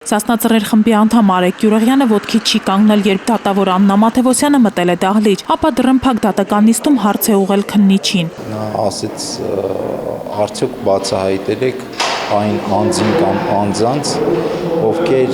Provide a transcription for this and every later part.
Սասնա Ծռեր խմբի անդամ Արեգ Գյուրեղյանը ոտքի չի կանգնել, երբ դատավոր Աննա Մաթևոսյանը մտել է դահլիճ, ապա դռնփակ դատական նիստում հարց է ուղղել քննիչին։ Նա ասեց, արդյոք բացահայտել եք այն անձին կամ անձանց, ովքեր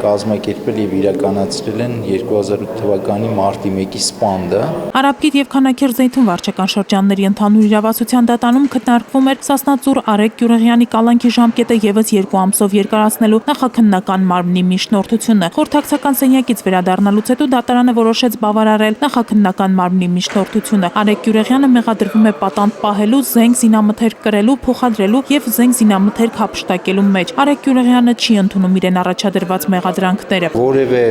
կազմակերպել եւ իրականացրել են 2008 թվականի մարտի 1-ի սպանդը։ Արաբգիտ եւ Քանաքեռ-Զեյթուն վարչական շրջանների ընդհանուր իրավասության դատանում քննարկվում էր Սասնա Ծուռ Արեգ Գյուրեղյանի կալանքի ժամկետը եւս 2 ամսով երկարացնելու նախաքննական մարմնի միջնորդությունը։ Խորհրդակցական սենյակից վերադառնալուց հետո դատարանը որոշեց բավարարել նախաքննական մարմնի միջնորդությունը։ Արեգ Գյուրեղյանը մեղադրվում է պատանդ պահելու, զենք զինամթերք կրելու, փոխադրելու եւ զենք զինամթերք հափշտակելու մեջ։ Արեգ Գյուրեղյանը չի ընդունում իրեն առաջադրված մեղադրանքները։ Որևէ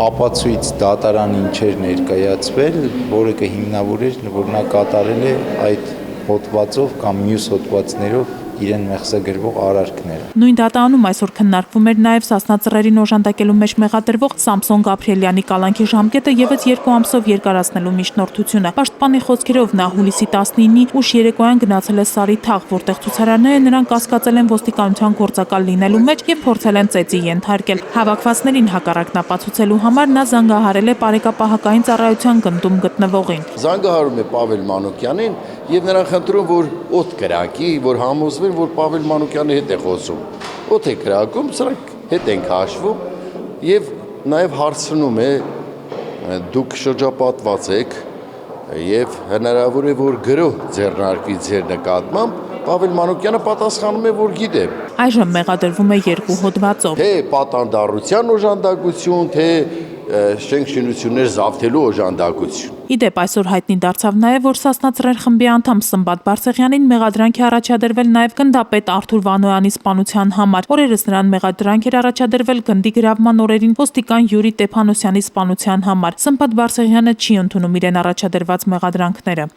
ապացույց դատարանին չէր ներկայացվել, որը կհիմնավորեր, որ նա կատարել է այդ հոդվածով կամ մյուս հոդվածներով իրեն մեղսագրվող արարքները։ Նույն դատարանում այսօր քննարկվում էր նաև Սասնա Ծռերին օժանդակելու մեջ մեղադրվող Սամսոն Գաբրիելյանի կալանքի ժամկետը եւս 2 ամսով երկարացնելու միջնորդությունը։ Պաշտպանի խոսքերով նա հուլիսի 19-ի ուշ երեկոյան գնացել է Սարի թաղ, որտեղ ցուցարարները նրան կասկածել են ոստիկանության գործակալ լինելու մեջ եւ փորձել են ծեծի ենթարկել։ Հավաքվածներին հակառակն ապացուցելու համար նա զանգահարել է Պարեկապահակային ծառայության գնդում գտնվողին։ Զանգահարում է Պավել Մանուկյանին եւ նրան խնդրում, որ օդ կրակի, որ համոզվեն, որ Պավել Մանուկյանի հետ է խոսում։ Օդ է կրակում, սրանք հետ են քաշվում եւ նաեւ հարցնում է դուք շրջապատված եք եւ հնարավոր է որ գրոհ ձեռնարկվի ձեր նկատմամբ։ Պավել Մանուկյանը պատասխանում է, որ գիտեմ։ Այժմ մեղադրվում է 2 հոդվածով։ Թե պատանդառության օժանդակություն, թե շենքշինություններ զավթելու օժանդակություն։ Իդեպ այսօր հայտնի դարձավ նաև, որ Սասնա Ծռեր խմբի անդամ Սմբատ Բարսեղյանին մեղադրանք է առաջադրվել նաև գնդապետ Արթուր Վանոյանի սպանության համար։ Օրերս նրան մեղադրանք էր առաջադրվել գնդի գրավման օրերին ոստիկան Յուրի Տեփանոսյանի սպանության համար։ Սմբատ Բարսեղյանը չի ընդունում իրեն առաջադրված մեղադրանքները։